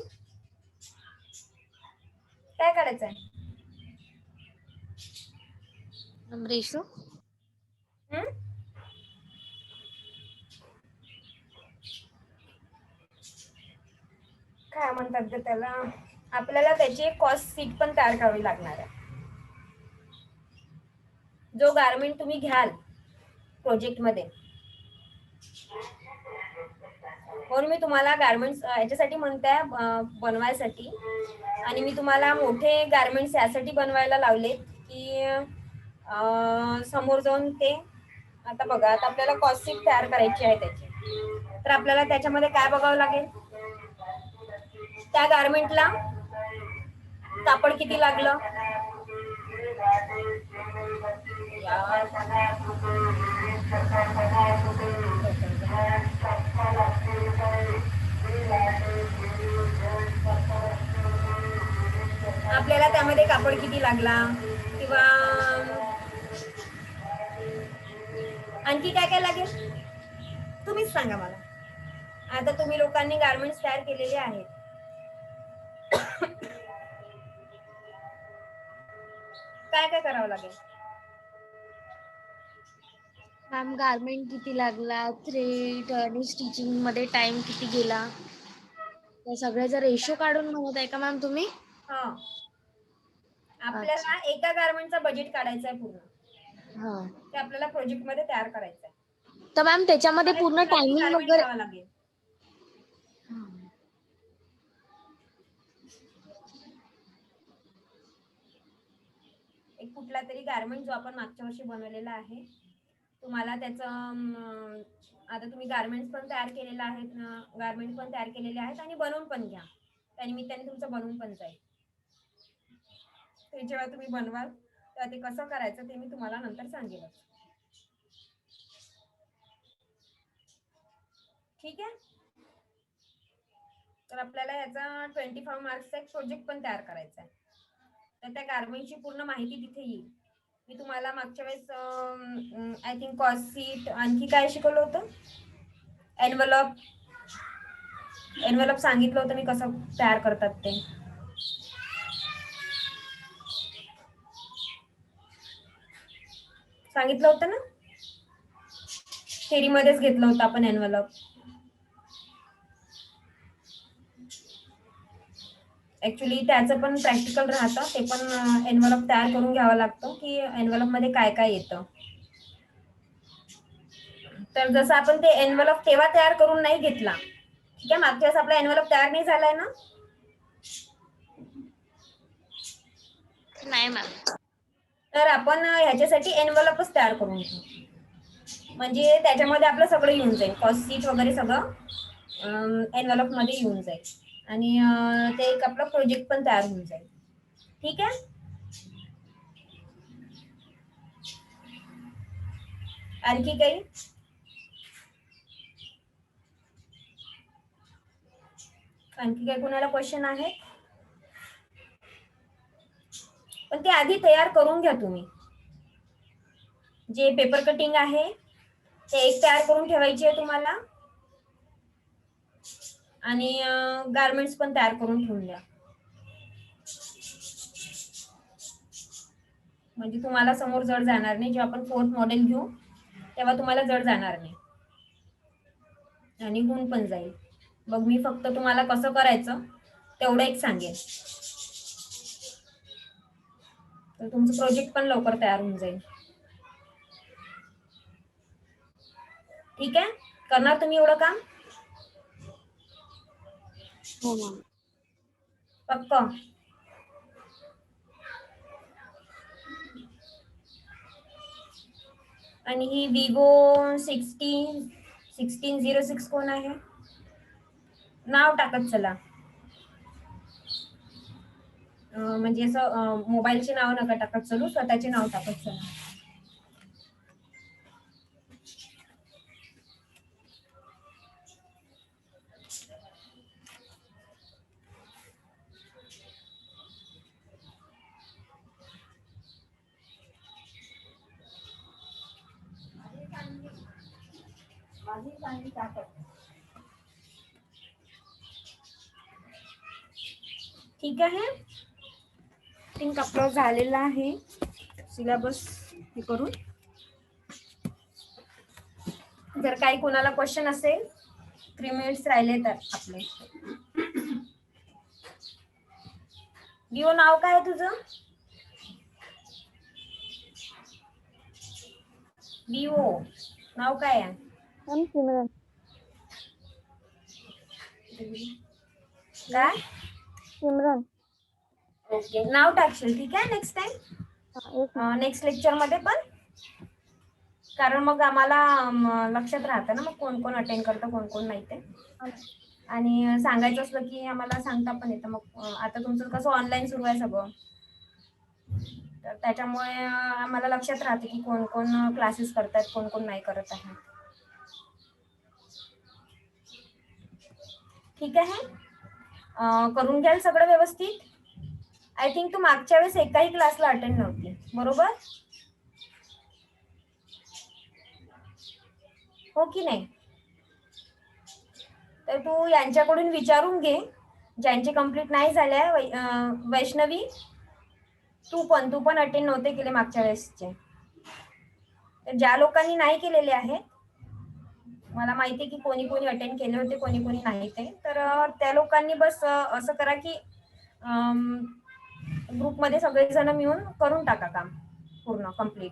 काय काढायचं आहे? रेशो. काय म्हणतात ग त्याला, आपल्याला त्याची एक कॉस्ट शीट पण तयार करावी लागणार आहे. जो गारमेंट तुम्ही घ्याल प्रोजेक्ट मध्ये, म्हणून मी तुम्हाला गारमेंट्स याच्यासाठी म्हणते बनवायसाठी, आणि मी तुम्हाला मोठे गारमेंट्स यासाठी बनवायला लावले की समोर जाऊन ते, आता बघा, आता आपल्याला कॉस्ट शीट तयार करायची आहे त्याची, तर आपल्याला त्याच्यामध्ये काय बघावं लागेल, त्या गारमेंटला कापड किती लागलं, आपल्याला त्यामध्ये कापड किती लागला, किंवा आणखी काय काय लागेल तुम्हीच सांगा मला. आता तुम्ही लोकांनी गारमेंट्स तयार केलेले आहेत, काय काय करावं लागेल? मॅम गारमेंट किती लागला, थ्रेड आणि स्टिचिंग मध्ये टाइम किती गेला, त्या सगळ्याचा रेशो काढून म्हणत आहे का मॅम तुम्ही? हा, अच्छा. आपल्याला एका गारमेंटचा बजेट काढायचा आहे पूर्ण, हा. ते आपल्याला प्रोजेक्ट मध्ये तयार करायचं आहे. तर मॅम त्याच्यामध्ये मला पूर्ण किती टायमिंग गारमेंट वगैरे. घ्यावं लागेल? एक कुठला तरी गारमेंट जो आपण मागच्या वर्षी बनवलेला आहे, तुम्हाला त्याचं आता तुम्ही गारमेंट्स पण तयार केलेले आहेत, गारमेंट पण तयार केलेले आहेत आणि बनवून पण घ्या, त्यानिमित्ताने तुमचं बनवून पण जाईल. ते जेव्हा तुम्ही बनवाल तेव्हा ते कसं करायचं ते मी तुम्हाला नंतर सांगेल. ठीक आहे. तर आपल्याला याचा 25 मार्क्सचा एक प्रोजेक्ट पण तयार करायचा आहे, तर त्या गारमेंटची पूर्ण माहिती तिथे येईल. मी तुम्हाला मागच्या वेळेस आय थिंक कॉस्ट शीट आणखी काय शिकवलं होतं? एनव्हलप सांगितलं होतं मी कसं तयार करतात ते. सांगितलं होतं ना, थेरीमध्येच घेतलं होतं आपण एनव्हलप. ऍक्च्युली त्याचं पण प्रॅक्टिकल राहतं, ते पण एनव्हलप तयार करून घ्यावं लागतं की एनव्हलप मध्ये काय काय येतं. तर जसं आपण ते एनव्हलप तेव्हा तयार करून नाही घेतला, ठीक आहे, मागच्या वेळेस आपला एनव्हलप तयार नाही झालाय ना, नाही मॅम. तर आपण ह्याच्यासाठी एनव्हलपच तयार करून घेऊ, म्हणजे त्याच्यामध्ये आपलं सगळं येऊन जाईल, कॉस्ट शीट वगैरे सगळं एनव्हलप मध्ये येऊन जाईल आणि ते एक आपला प्रोजेक्ट पण तयार होऊन जाईल. ठीक आहे. आणखी काही? आणखी काही कोणाला क्वेश्चन आहे? पण ते आधी तयार करून घ्या तुम्ही. जे पेपर कटिंग आहे ते एक तयार करून ठेवायची आहे तुम्हाला आणि गारमेंट्स पण तयार करून ठेवून द्या, म्हणजे तुम्हाला समोर जड जाणार नाही. जेव्हा आपण 4th मॉडेल घेऊ तेव्हा तुम्हाला जड जाणार नाही आणि होऊन पण जाईल. मग मी फक्त तुम्हाला कसं करायचं तेवढं एक सांगेन, तर तुमचं प्रोजेक्ट पण लवकर तयार होऊन जाईल. ठीक आहे, करणार तुम्ही एवढं काम? हो मॅम. पक्क? आणि ही विवो 1606 कोण आहे? नाव टाकत चला, म्हणजे असं मोबाईलचे नाव नका टाकत चलू, स्वतःचे नाव टाकत चला. ठीक आहे, थिंक आपलं झालेलं आहे सिलेबस हे करून. जर काही कोणाला क्वेश्चन असेल, 3 मिनिट्स राहिले तर आपले. विवो नाव काय आहे तुझं? विवो नाव काय आहे? मॅम सिमरन. काय? सिमरन. ओके, नाव टाकशील, ठीक आहे, next time, yes ma'am. Next lecture मध्ये पण, कारण मग आम्हाला लक्षात राहतं ना मग कोण कोण अटेंड करतं कोण कोण नाही ते, आणि सांगायचं असलं की आम्हाला सांगता पण येतं. मग आता तुमचं कसं ऑनलाईन सुरू आहे सगळं, तर त्याच्यामुळे आम्हाला लक्षात राहते की कोण कोण क्लासेस करतात कोण कोण नाही करत आहे. ठीक आहे, करून घ्याल सगळं व्यवस्थित. आय थिंक तू मागच्या वेळेस एकाही क्लासला अटेंड नव्हती, बरोबर हो की नाही? तर तू यांच्याकडून विचारून घे, ज्यांचे कंप्लीट नाही झाल्या. वैष्णवी, तू पण अटेंड नव्हते केले मागच्या वेळेसचे. तर ज्या लोकांनी नाही केलेले आहेत, मला माहिती आहे की कोणी कोणी अटेंड केले होते कोणी कोणी नाही ते, तर त्या लोकांनी बस असं करा की ग्रुपमध्ये सगळेजण मिळून करून टाका काम पूर्ण कम्प्लीट.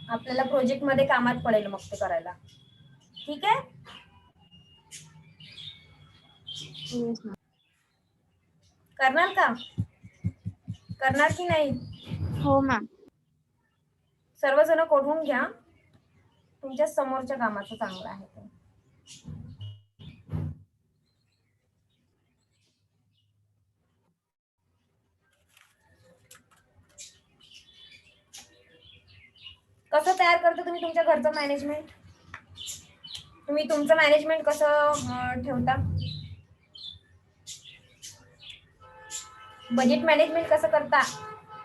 आपल्याला प्रोजेक्ट मध्ये कामात पडेल मग ते करायला. ठीक आहे, येस मॅम. करणार का? करणार की नाही? हो मॅम. सर्वजण करून घ्या, तुमच्या समोरच्या कामाचं चांगलं आहे ते. कसं तयार करता तुम्ही तुमच्या घरचं मॅनेजमेंट? तुम्ही तुमचं मॅनेजमेंट कसं ठेवता? बजेट मॅनेजमेंट कसं करता?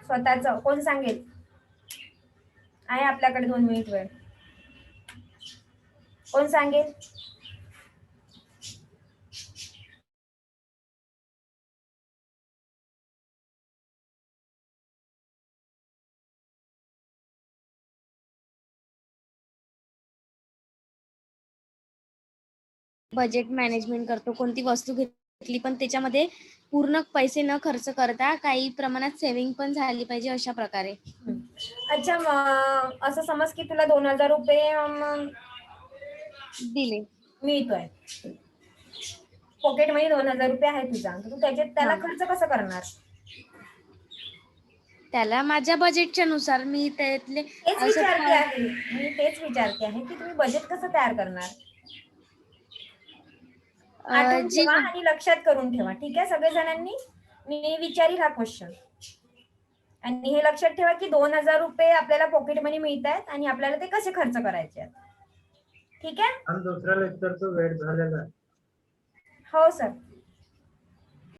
स्वतःचं कोण सांगेल? आहे आपल्याकडे 2 मिनिट वेळ. कोण सांगेल? बजेट मॅनेजमेंट करतो. कोणती वस्तू घेतली पण त्याच्यामध्ये पूर्ण पैसे न खर्च करता काही प्रमाणात सेव्हिंग पण झाली पाहिजे अशा प्रकारे. अच्छा, असं समज की तुला 2,000 रुपये दिले. मिळतोय. पॉकेटमध्ये 2,000 रुपये आहे तुझा. तू त्याला हा. खर्च कसं करणार? त्याला माझ्या बजेटच्या नुसार मी त्यातले तेच असं विचारते आहे. मी तेच विचारते आहे की तुम्ही बजेट कसं तयार करणार? आठवून जी ठेवा आणि लक्षात करून ठेवा. ठीक आहे सगळे जणांनी? मी विचारील हा क्वेश्चन. आणि हे लक्षात ठेवा की 2,000 रुपये आपल्याला पॉकेट मनी मिळत आहेत आणि आपल्याला ते कसे खर्च करायचे आहेत. ठीक आहे? आणि दुसऱ्या लेक्चरचा वेळ झालेला आहे. हो सर.